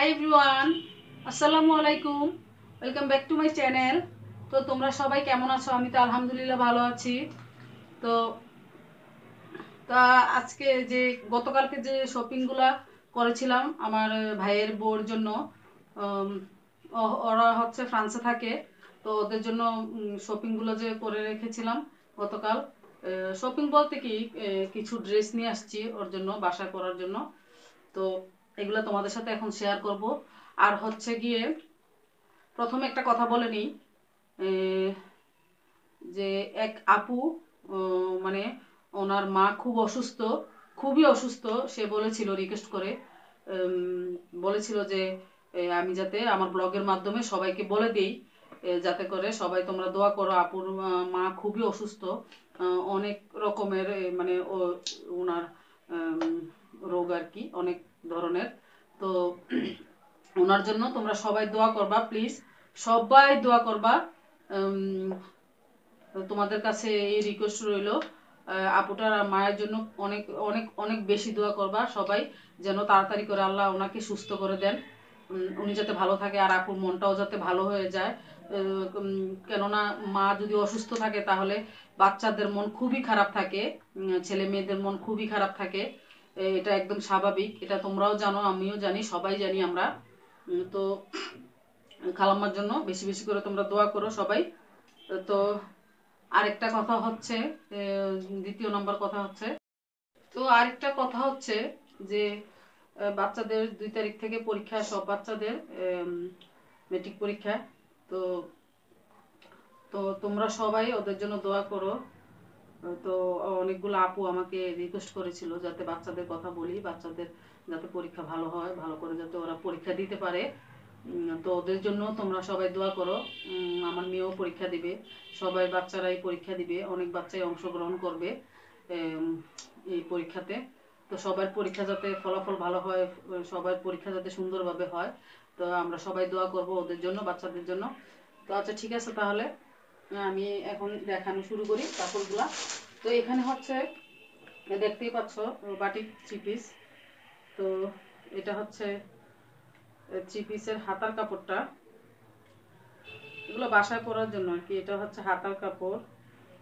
Hi everyone, আসসালামু আলাইকুম। Welcome back to my channel. তো তোমরা সবাই কেমন আছো? আমি তো আলহামদুলিল্লাহ ভালো আছি। তো তা আজকে যে গতকালকে যে শপিংগুলা করেছিলাম আমার ভাইয়ের বউর জন্য, উম, ওরা হচ্ছে ফ্রান্সে থাকে। তো ওদের জন্য শপিংগুলো যে করে রেখেছিলাম গতকাল, শপিং বলতে কি, কিছু ড্রেস নিয়ে আসছি ওর জন্য বাসা করার জন্য। তো এগুলো তোমাদের সাথে এখন শেয়ার করব। আর হচ্ছে গিয়ে প্রথমে একটা কথা বলে নিই, যে এক আপু, মানে ওনার মা খুব অসুস্থ, খুবই অসুস্থ। সে বলেছিল, রিকোয়েস্ট করে বলেছিল যে আমি যাতে আমার ব্লগের মাধ্যমে সবাইকে বলে দিই, যাতে করে সবাই তোমরা দোয়া করো। আপুর মা খুবই অসুস্থ, অনেক রকমের, মানে ওনার রোগ আর কি, অনেক ধরনের। তো ওনার জন্য তোমরা সবাই দোয়া করবা, প্লিজ সবাই দোয়া করবা। তোমাদের কাছে এই রিকোয়েস্ট রইল, আপুটার মায়ের জন্য অনেক অনেক অনেক বেশি দোয়া করবা সবাই, যেন তাড়াতাড়ি করে আল্লাহ ওনাকে সুস্থ করে দেন, উনি যাতে ভালো থাকে আর আপুর মনটাও যাতে ভালো হয়ে যায়। কেননা মা যদি অসুস্থ থাকে তাহলে বাচ্চাদের মন খুবই খারাপ থাকে, ছেলে মেয়েদের মন খুবই খারাপ থাকে। এটা একদম স্বাভাবিক, এটা তোমরাও জানো, আমিও জানি, সবাই জানি আমরা। তো খালাম্মার জন্য বেশি বেশি করে তোমরা দোয়া করো সবাই। তো আরেকটা কথা হচ্ছে, দ্বিতীয় নম্বর কথা হচ্ছে, তো আরেকটা কথা হচ্ছে যে বাচ্চাদের 2 তারিখ থেকে পরীক্ষা, সব বাচ্চাদের মেট্রিক পরীক্ষা। তো তো তোমরা সবাই ওদের জন্য দোয়া করো। তো অনেকগুলো আপু আমাকে রিকোয়েস্ট করেছিল যাতে বাচ্চাদের কথা বলি, বাচ্চাদের যাতে পরীক্ষা ভালো হয়, ভালো করে যাতে ওরা পরীক্ষা দিতে পারে। তো ওদের জন্য তোমরা সবাই দোয়া করো। আমার মেয়েও পরীক্ষা দিবে, সবাই বাচ্চারাই পরীক্ষা দিবে, অনেক বাচ্চাই অংশগ্রহণ করবে এই পরীক্ষাতে। তো সবার পরীক্ষা যাতে ফলাফল ভালো হয়, সবার পরীক্ষা যাতে সুন্দরভাবে হয়, তো আমরা সবাই দোয়া করব ওদের জন্য, বাচ্চাদের জন্য। তো আচ্ছা, ঠিক আছে, তাহলে আমি এখন দেখানো শুরু করি কাপড়গুলা। তো এখানে হচ্ছে দেখতেই পাচ্ছ বাটিক 3 পিস। তো এটা হচ্ছে 3 পিসের হাতার কাপড়টা, এগুলো বাসায় পরার জন্য আর কি। এটা হচ্ছে হাতার কাপড়,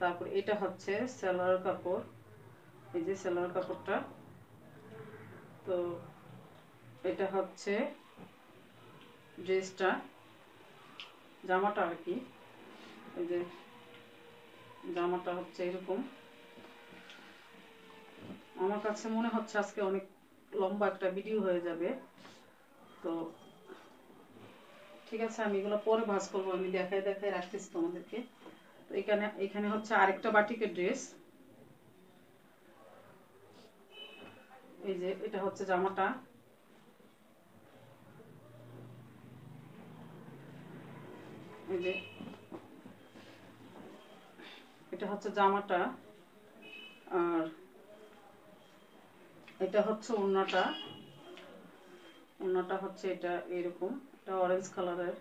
তারপর এটা হচ্ছে সেলোয়ার কাপড়, এই যে সেলোয়ার কাপড়টা। তো এটা হচ্ছে ড্রেসটা, জামাটা আর কি। এই যে জামাটা হচ্ছে এরকম। আমার কাছে মনে হচ্ছে আজকে অনেক লম্বা একটা ভিডিও হয়ে যাবে। তো ঠিক আছে, আমি এগুলো পরে ভাঁজ করবো, আমি দেখায় দেখায় রাখতেছি তোমাদেরকে। তো এখানে এখানে হচ্ছে আরেকটা বাটিকের ড্রেস। এই যে এটা হচ্ছে জামাটা, এই যে এটা হচ্ছে জামাটা, আর এটা হচ্ছে ওড়নাটা। ওড়নাটা হচ্ছে এটা এরকম, এটা অরেঞ্জ কালারের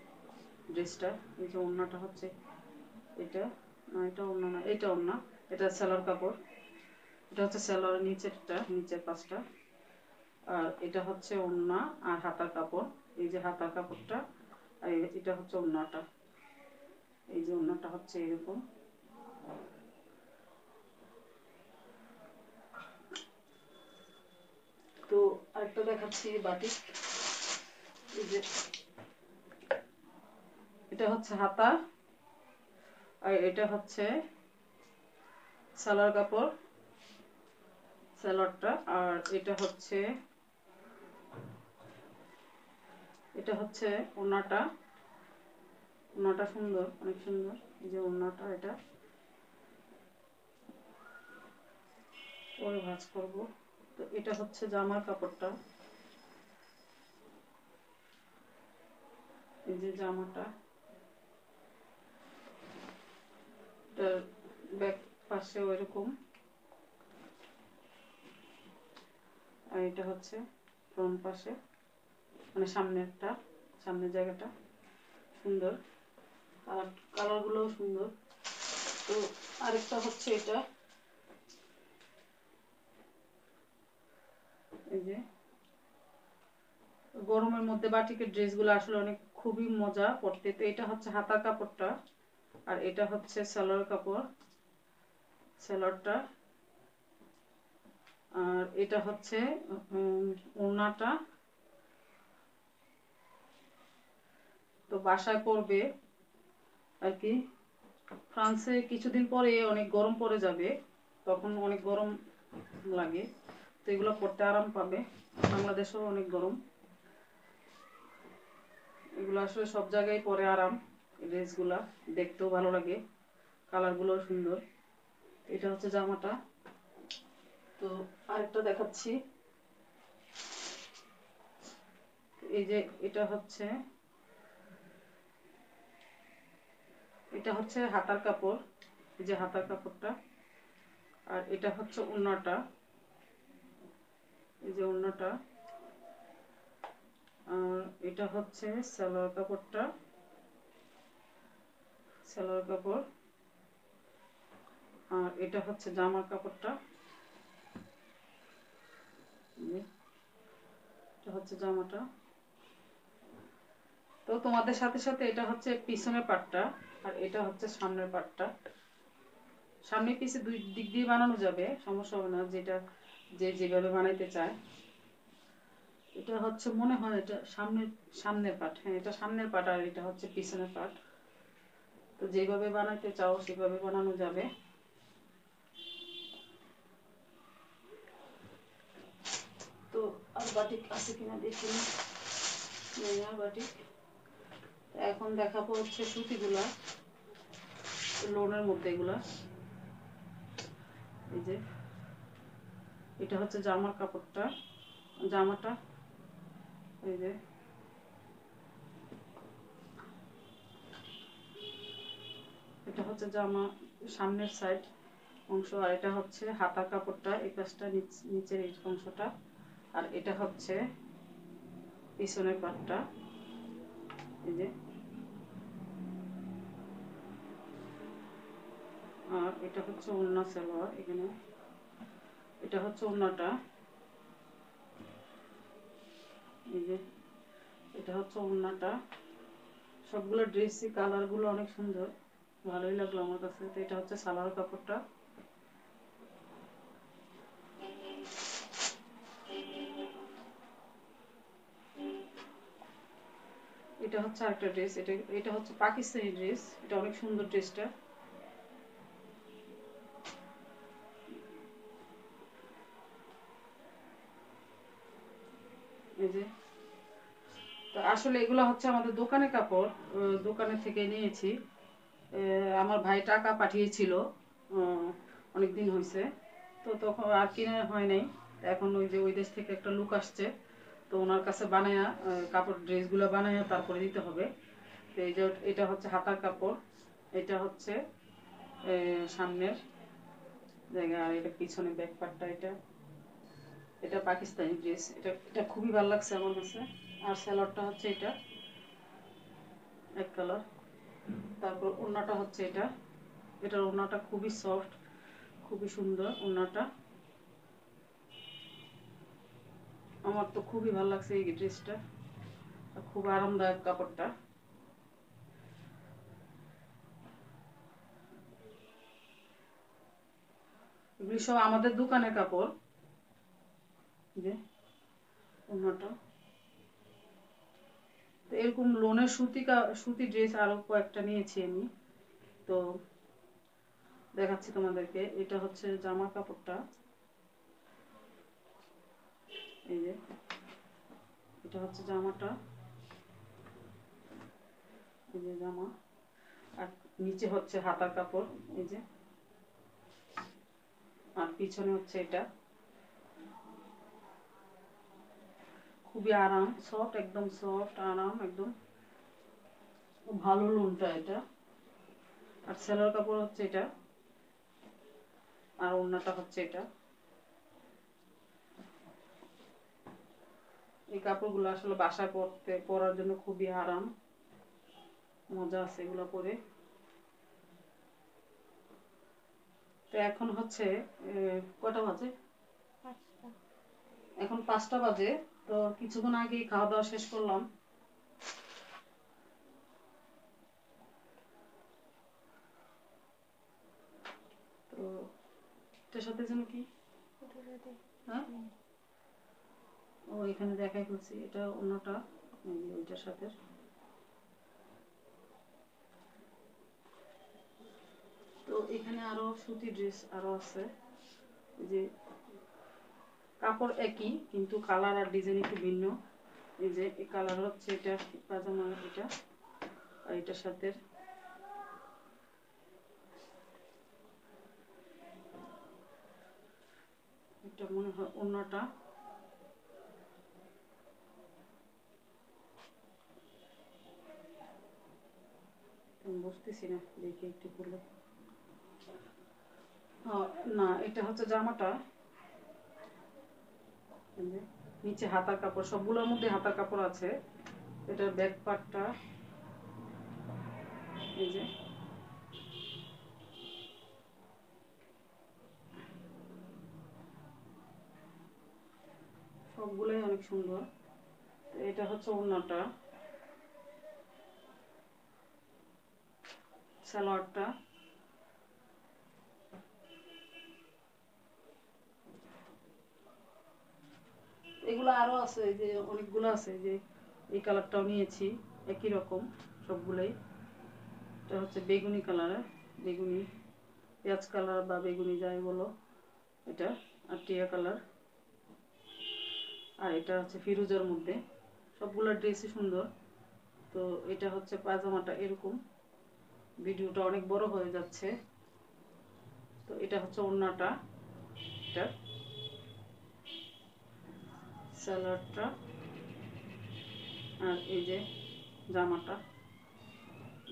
ড্রেসটা। এই যে ওড়নাটা হচ্ছে এটা, না এটা ওড়না না, এটা ওড়না। এটা সেলোয়ার কাপড়, এটা হচ্ছে সেলোয়ারের নিচেরটা, নিচের পাশটা। আর এটা হচ্ছে ওড়না আর হাতার কাপড়, এই যে হাতার কাপড়টা। আর এটা হচ্ছে ওড়নাটা, এই যে ওড়নাটা হচ্ছে এরকম। তো আরেকটা দেখাচ্ছি বাটিক। এই যে এটা হচ্ছে হাতা, আর এটা হচ্ছে সালোয়ার কাপড়, সালোয়ারটা। আর এটা হচ্ছে ওড়নাটা। ওড়নাটা সুন্দর, অনেক সুন্দর, এই যে ওড়নাটা। এটা পরে ভাঁজ করব। তো এটা হচ্ছে জামার কাপড়টা, এই যে জামাটা। এটার ব্যাক পাশেও এরকম, আর এটা হচ্ছে ফ্রন্ট পাশে, মানে সামনেরটা, সামনের জায়গাটা সুন্দর, আর কালারগুলোও সুন্দর। তো আরেকটা হচ্ছে এটা, এই যে গরমের মধ্যে বাটিকের ড্রেসগুলো আসলে অনেক খুবই মজা পড়তে। তো এটা হচ্ছে হাতার কাপড়টা, আর এটা হচ্ছে সালোয়ার কাপড়, সালোয়ারটা, আর এটা হচ্ছে ওড়নাটা। তো বাসায় পরবে আর কি। ফ্রান্সে কিছুদিন পরে অনেক গরম পড়ে যাবে, তখন অনেক গরম লাগে, তো এগুলো পরতে আরাম পাবে। বাংলাদেশেও অনেক গরম, এগুলো আসলে সব জায়গায় পরে আরাম। ড্রেসগুলা দেখতেও ভালো লাগে, কালারগুলোও সুন্দর। এটা হচ্ছে জামাটা। তো আরেকটা দেখাচ্ছি, এই যে এটা হচ্ছে হাতার কাপড়, এই যে হাতার কাপড়টা, আর এটা হচ্ছে ওড়নাটা, এই যে ওড়নাটা, আর এটা হচ্ছে সালোয়ার কাপড়টা, সালোয়ার কাপড়, আর এটা হচ্ছে জামার কাপড়টা, এটা হচ্ছে জামাটা। তো তোমাদের সাথে সাথে এটা হচ্ছে পিছনের পাটটা, আর এটা হচ্ছে সামনের পাটটা। সামনে পিছে দুই দিক দিয়ে বানানো যাবে, সমস্যা হবে না, যেটা যে যেভাবে বানাইতে চায়। এটা হচ্ছে মনে হয় এটা সামনের পাট, হ্যাঁ এটা সামনের পাট, আর এটা হচ্ছে পিছনের পাট। তো যেভাবে বানাইতে চাও সেভাবে বানানো যাবে। তো আর বাটিক আছে কিনা দেখি, বাটিক। এখন দেখাবো হচ্ছে সুতিগুলা, লোনের মধ্যে এগুলা। এই যে এটা হচ্ছে জামার কাপড়টা, জামাটা, এই যে এটা হচ্ছে জামা সামনের সাইড অংশ, আর এটা হচ্ছে হাতার কাপড়টা, এই পাশটা নিচের এই অংশটা, আর এটা হচ্ছে পিছনের পাটটা, এই যে, আর এটা হচ্ছে ওড়না সালোয়ার। এখানে এটা হচ্ছে ওড়নাটা, এই যে এটা হচ্ছে ওড়নাটা। সবগুলো ড্রেসই কালারগুলো অনেক সুন্দর, ভালোই লাগলো আমার কাছে। তো এটা হচ্ছে সালোয়ার কাপড়টা, এটা হচ্ছে আরেকটা ড্রেস, এটা হচ্ছে পাকিস্তানি ড্রেস, এটা অনেক সুন্দর ড্রেসটা। এই যে, তো আসলে এগুলো হচ্ছে আমাদের দোকানের কাপড়, দোকানের থেকে নিয়েছি। আমার ভাই টাকা পাঠিয়েছিল, অনেক দিন হয়েছে, তো তখন আর কিনে হয় নাই। এখন ওই যে ওই দেশ থেকে একটা লুক আসছে, তো ওনার কাছে বানায়া কাপড় ড্রেসগুলো বানায়া তারপরে দিতে হবে। তো এই যে এটা হচ্ছে হাতার কাপড়, এটা হচ্ছে সামনের জায়গা, আর এটা পিছনে ব্যাক পার্টটা। এটা এটা পাকিস্তানি ড্রেস, এটা এটা খুবই ভালো লাগছে আমার কাছে। আর স্যালোয়ারটা হচ্ছে এটা এক কালার। তারপর ওড়নাটা হচ্ছে এটা, এটার ওড়নাটা খুবই সফট, খুবই সুন্দর ওড়নাটা। আমার তো খুবই ভালো লাগছে এই ড্রেসটা, খুব আরামদায়ক কাপড়টা। এগুলি সব আমাদের দোকানের কাপড়, যে ওড়নাটা। তো এরকম লোনের সুতি ড্রেস আরো কয়েকটা নিয়েছি আমি, তো দেখাচ্ছি তোমাদেরকে। এটা হচ্ছে জামার কাপড়টা, এই যে এটা হচ্ছে জামাটা, এই যে জামা, আর নিচে হচ্ছে হাতার কাপড়, এই যে, আর পিছনে হচ্ছে এটা। খুবই আরাম, সফট, একদম সফট আরাম একদম, ভালো লোনটা এটা। আর সেলোয়ার কাপড় হচ্ছে এটা, আর ওড়নাটা হচ্ছে এটা। এই কাপড়গুলো আসলে বাসায় পরার জন্য খুবই আরাম, মজা আছে এগুলো পরে। তো এখন হচ্ছে কটা বাজে, এখন 5টা বাজে। তো কিছুক্ষণ আগে খাওয়া দাওয়া শেষ করলাম। তো এটার সাথে যেন কি, হ্যাঁ ও এখানে দেখাই ফেলছি, এটা অন্যটা ওইটার সাথে। তো এখানে আরো সুতি ড্রেস আরো আছে, যে কাপড় একই কিন্তু কালার আর ডিজাইন একটু ভিন্ন। এই যে এই কালার হচ্ছে এটা পাজামা, এটা আর এটার সাথে এটা মনে হয় অন্যটা। বুঝতেছি না, দেখি একটু খুলে। না এটা হচ্ছে জামাটা, নিচে হাতার কাপড়, সবগুলোর মধ্যে হাতার কাপড় আছে। এটার ব্যাক পার্টটা এই যে, সবগুলোই অনেক সুন্দর। এটা হচ্ছে ওড়নাটা, সালোয়ারটা। এগুলো আরো আছে, যে অনেকগুলো আছে, যে এই কালারটাও নিয়েছি একই রকম সবগুলোই। এটা হচ্ছে বেগুনি কালার, বেগুনি পেঁয়াজ কালার বা বেগুনি যাই বলো এটা, আর টিয়া কালার। আর এটা হচ্ছে ফিরোজের মধ্যে। সবগুলো ড্রেসই সুন্দর। তো এটা হচ্ছে পাজামাটা এরকম, ভিডিওটা অনেক বড় হয়ে যাচ্ছে। তো এটা হচ্ছে ওড়নাটা, এটা সালোয়ারটা, আর এই যে জামাটা।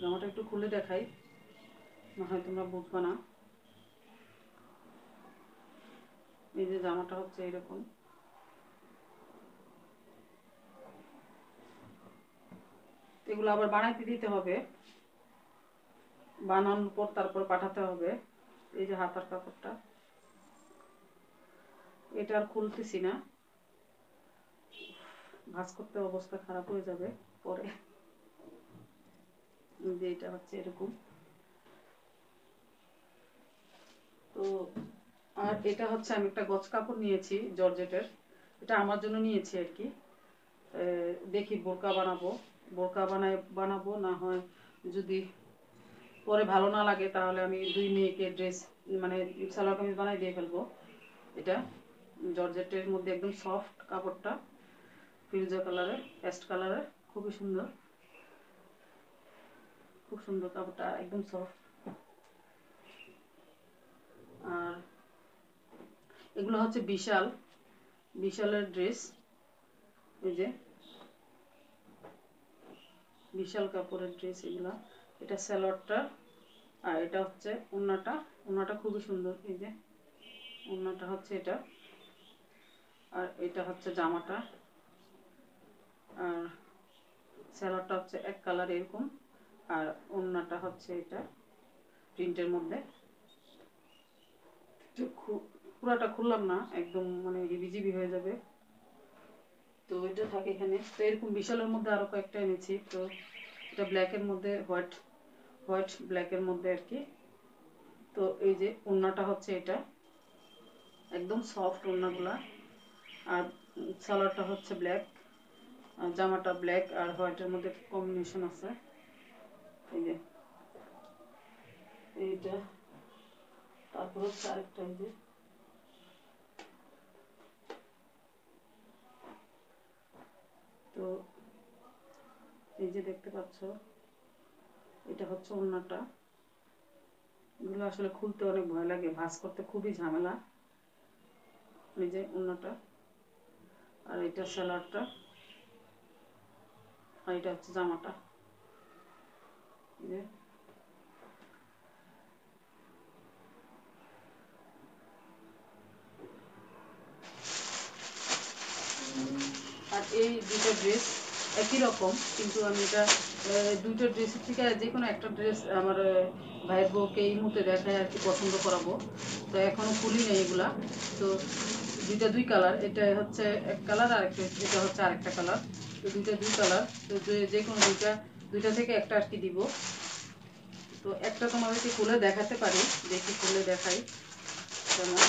জামাটা একটু খুলে দেখাই, না হয় তোমরা বুঝবে না। এই যে জামাটা হচ্ছে এরকম। এগুলো আবার বানাইতে দিতে হবে, বানানোর পর তারপর পাঠাতে হবে। এই যে হাতার কাপড়টা, এটা আর খুলতেছি না, ভাঁজ করতে অবস্থা খারাপ হয়ে যাবে পরে। যে এটা হচ্ছে এরকম। তো আর এটা হচ্ছে আমি একটা গজ কাপড় নিয়েছি জর্জেটের, এটা আমার জন্য নিয়েছি আর কি। দেখি বোরকা বানাবো, বোরকা বানাবো, না হয় যদি পরে ভালো না লাগে তাহলে আমি দুই মেয়েকে ড্রেস মানে সালোয়ার কামিজ বানাই দিয়ে ফেলবো। এটা জর্জেটের মধ্যে একদম সফট কাপড়টা, ফিরোজা কালারের, পেস্ট কালারের, খুবই সুন্দর, খুব সুন্দর কাপড়টা, একদম সফট। আর এগুলো হচ্ছে বিশালের ড্রেস, এই যে বিশাল কাপড়ের ড্রেস এগুলা। এটা সালোয়ারটা, আর এটা হচ্ছে ওড়নাটা। ওড়নাটা খুবই সুন্দর, এই যে ওড়নাটা হচ্ছে এটা, আর এটা হচ্ছে জামাটা। আর সালোয়ারটা হচ্ছে এক কালার এরকম, আর ওড়নাটা হচ্ছে এটা প্রিন্টের মধ্যে। পুরাটা খুললাম না, একদম মানে হিবিজিবি হয়ে যাবে। তো এটা থাকে এখানে। তো এরকম বিশালের মধ্যে আরো কয়েকটা এনেছি। তো এটা ব্ল্যাকের মধ্যে, হোয়াইট ব্ল্যাকের মধ্যে আর কি। তো এই যে ওড়নাটা হচ্ছে এটা, একদম সফট ওড়নাগুলা। আর সালোয়ারটা হচ্ছে ব্ল্যাক, আর জামাটা ব্ল্যাক আর হোয়াইটের মধ্যে কম্বিনেশন আছে। এই যে এইটা, তারপর হচ্ছে আরেকটা, এই যে তো এই যে দেখতে পাচ্ছ, এটা হচ্ছে ওড়নাটা। এগুলো আসলে খুলতে অনেক ভয় লাগে, ভাঁজ করতে খুবই ঝামেলা। এই যে ওড়নাটা, আর এটা সালোয়ারটা, আর এটা হচ্ছে জামাটা। এই যে আর এই দুটো ড্রেস একই রকম, কিন্তু আমি এটা দুটো ড্রেসের থেকে যে কোনো একটা ড্রেস আমার ভাইয়ের বউকে এই মুহূর্তে দেখায় আর কি পছন্দ করাবো। তো এখনো খুলি নেই এগুলা। তো দুইটা দুই কালার, এটা হচ্ছে এক কালার আর এটা হচ্ছে আরেকটা কালার। তো দুইটা দুই কালার, তো যে কোনো দুইটা থেকে একটা আর কি দিব। তো একটা তোমাদেরকে খুলে দেখাতে পারি, দেখি খুলে দেখাই কেমন।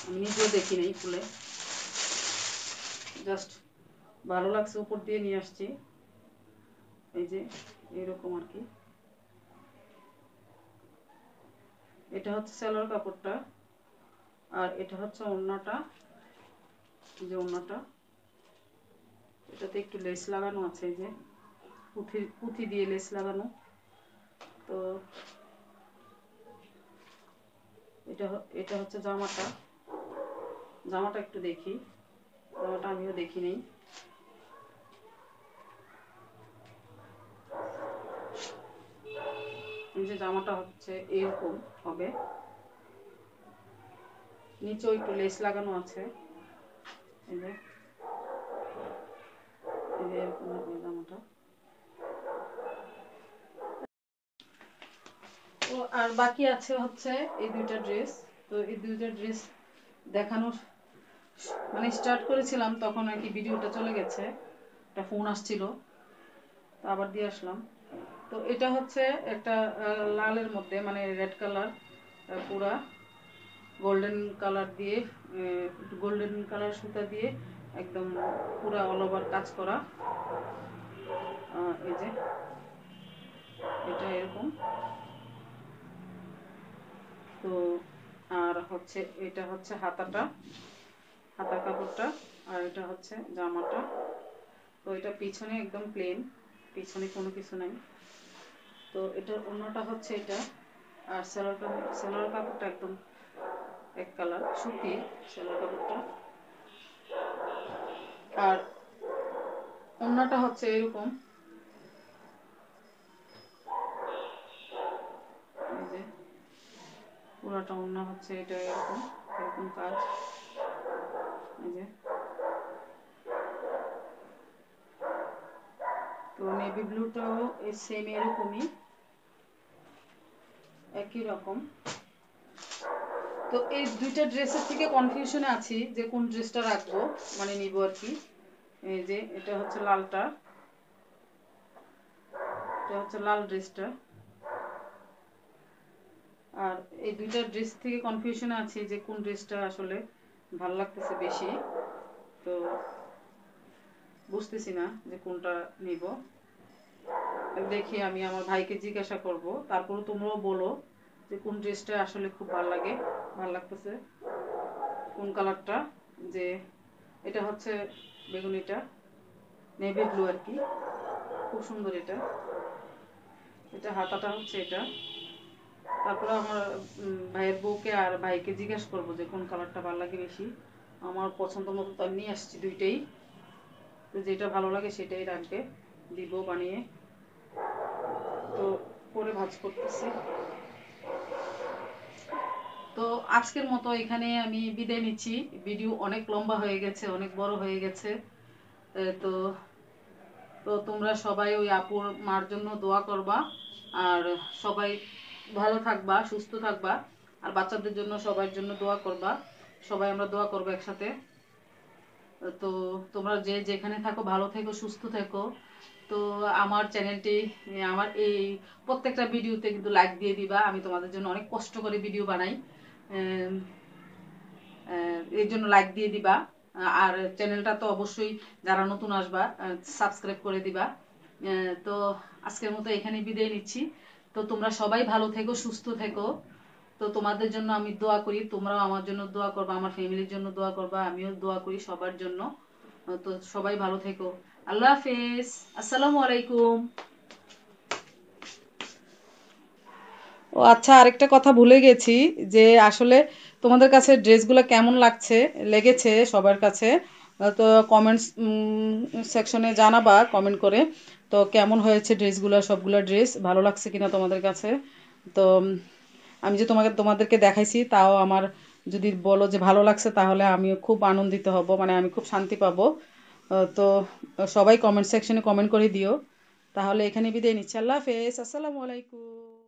আমি নিজেও দেখি নেই খুলে, জাস্ট ভালো লাগছে উপর দিয়ে নিয়ে আসছি। এই যে এরকম আর কি। এটা হচ্ছে সেলোয়ার কাপড়টা, আর এটা হচ্ছে ওড়নাটা। যে ওড়নাটা, এটাতে একটু লেস লাগানো আছে, এই যে পুঁথি দিয়ে লেস লাগানো। তো এটা হচ্ছে জামাটা একটু দেখি, জামাটা আমিও দেখি নেই। এই যে জামাটা হচ্ছে এরকম হবে, নিচেও একটু লেস লাগানো আছে। এই যে এরকম হবে জামাটা। ও আর বাকি আছে হচ্ছে এই দুইটা ড্রেস। তো এই দুইটা ড্রেস দেখানোর মানে স্টার্ট করেছিলাম, তখন আর কি ভিডিওটা চলে গেছে, একটা ফোন আসছিল, তো আবার দিয়ে আসলাম। তো এটা হচ্ছে একটা লালের মধ্যে, মানে রেড কালার, পুরা গোল্ডেন কালার দিয়ে, গোল্ডেন কালার সুতা দিয়ে একদম পুরা অল ওভার কাজ করা। এই যে এটা এরকম। তো আর হচ্ছে এটা হচ্ছে হাতার কাপড়টা, আর এটা হচ্ছে জামাটা। তো এটা পিছনে একদম প্লেন, পিছনে কোনো কিছু নাই। তো এটার অন্যটা হচ্ছে এটা, আর সেলোয়ার কাপড়টা একদম এক কালার সুতি সেলোয়ার কাপড়টা। আর অন্যটা হচ্ছে এরকম, এই যে পুরাটা অন্য হচ্ছে এটা এরকম এরকম কাজ। এই যে তো নেভি ব্লুটাও সেম এরকমই, একই রকম। তো এই দুইটা ড্রেসের থেকে কনফিউশনে আছি যে কোন ড্রেসটা রাখবো, মানে নিব আর কি। এই যে এটা হচ্ছে লালটা, এটা হচ্ছে লাল ড্রেসটা। আর এই দুইটা ড্রেস থেকে কনফিউশনে আছি যে কোন ড্রেসটা আসলে ভালো লাগতেছে বেশি। তো বুঝতেছি না যে কোনটা নিব। দেখি আমি আমার ভাইকে জিজ্ঞাসা করব, তারপরে তোমরাও বলো যে কোন ড্রেসটা আসলে খুব ভালো লাগতেছে, কোন কালারটা। যে এটা হচ্ছে বেগুনিটা, নেভি ব্লু আর কি, খুব সুন্দর এটা। এটা হাতাটা হচ্ছে এটা। তারপরে আমার ভাইয়ের বউকে আর ভাইকে জিজ্ঞেস করবো যে কোন কালারটা ভালো লাগে বেশি। আমার পছন্দ মতো তো নিয়ে আসছি দুইটাই, তো যেটা ভালো লাগে সেটাই রাখবে, দিব বানিয়ে। তো পরে ভাঁজ করতেছি। তো আজকের মতো এখানে আমি বিদায় নিচ্ছি। ভিডিও অনেক লম্বা হয়ে গেছে, অনেক বড় হয়ে গেছে। তো তো তোমরা সবাই ওই আপুর মার জন্য দোয়া করবা, আর সবাই ভালো থাকবা, সুস্থ থাকবা, আর বাচ্চাদের জন্য সবার জন্য দোয়া করবা। সবাই আমরা দোয়া করবো একসাথে। তো তোমরা যে যেখানে থাকো ভালো থেকো, সুস্থ থেকো। তো আমার চ্যানেলটি, আমার এই প্রত্যেকটা ভিডিওতে কিন্তু লাইক দিয়ে দিবা। আমি তোমাদের জন্য অনেক কষ্ট করে ভিডিও বানাই, এর জন্য লাইক দিয়ে দিবা। আর চ্যানেলটা তো অবশ্যই যারা নতুন আসবা সাবস্ক্রাইব করে দিবা। তো আজকের মতো এখানে বিদায় নিচ্ছি। তো তোমরা সবাই ভালো থেকো, সুস্থ থেকো। তো তোমাদের জন্য আমি দোয়া করি, তোমরাও আমার জন্য দোয়া করবা, আমার ফ্যামিলির জন্য দোয়া করবা, আমিও দোয়া করি সবার জন্য। তো সবাই ভালো থেকো। আল্লাহ হাফেজ, আসসালামু আলাইকুম। ও আচ্ছা, আরেকটা কথা ভুলে গেছি, যে আসলে তোমাদের কাছে ড্রেসগুলো কেমন লেগেছে সবার কাছে। তো কমেন্টস সেকশনে জানাবা কমেন্ট করে, তো কেমন হয়েছে ড্রেসগুলো, সবগুলো ড্রেস ভালো লাগছে কিনা তোমাদের কাছে। তো আমি যে তোমাদেরকে দেখাইছি, তাও আমার যদি বলো যে ভালো লাগছে, তাহলে আমিও খুব আনন্দিত হব, মানে আমি খুব শান্তি পাবো। তো সবাই কমেন্ট সেকশনে কমেন্ট করে দিও। তাহলে এখানে বিদায় নিচ্ছি। আল্লাহ হাফেজ, আসসালামু আলাইকুম।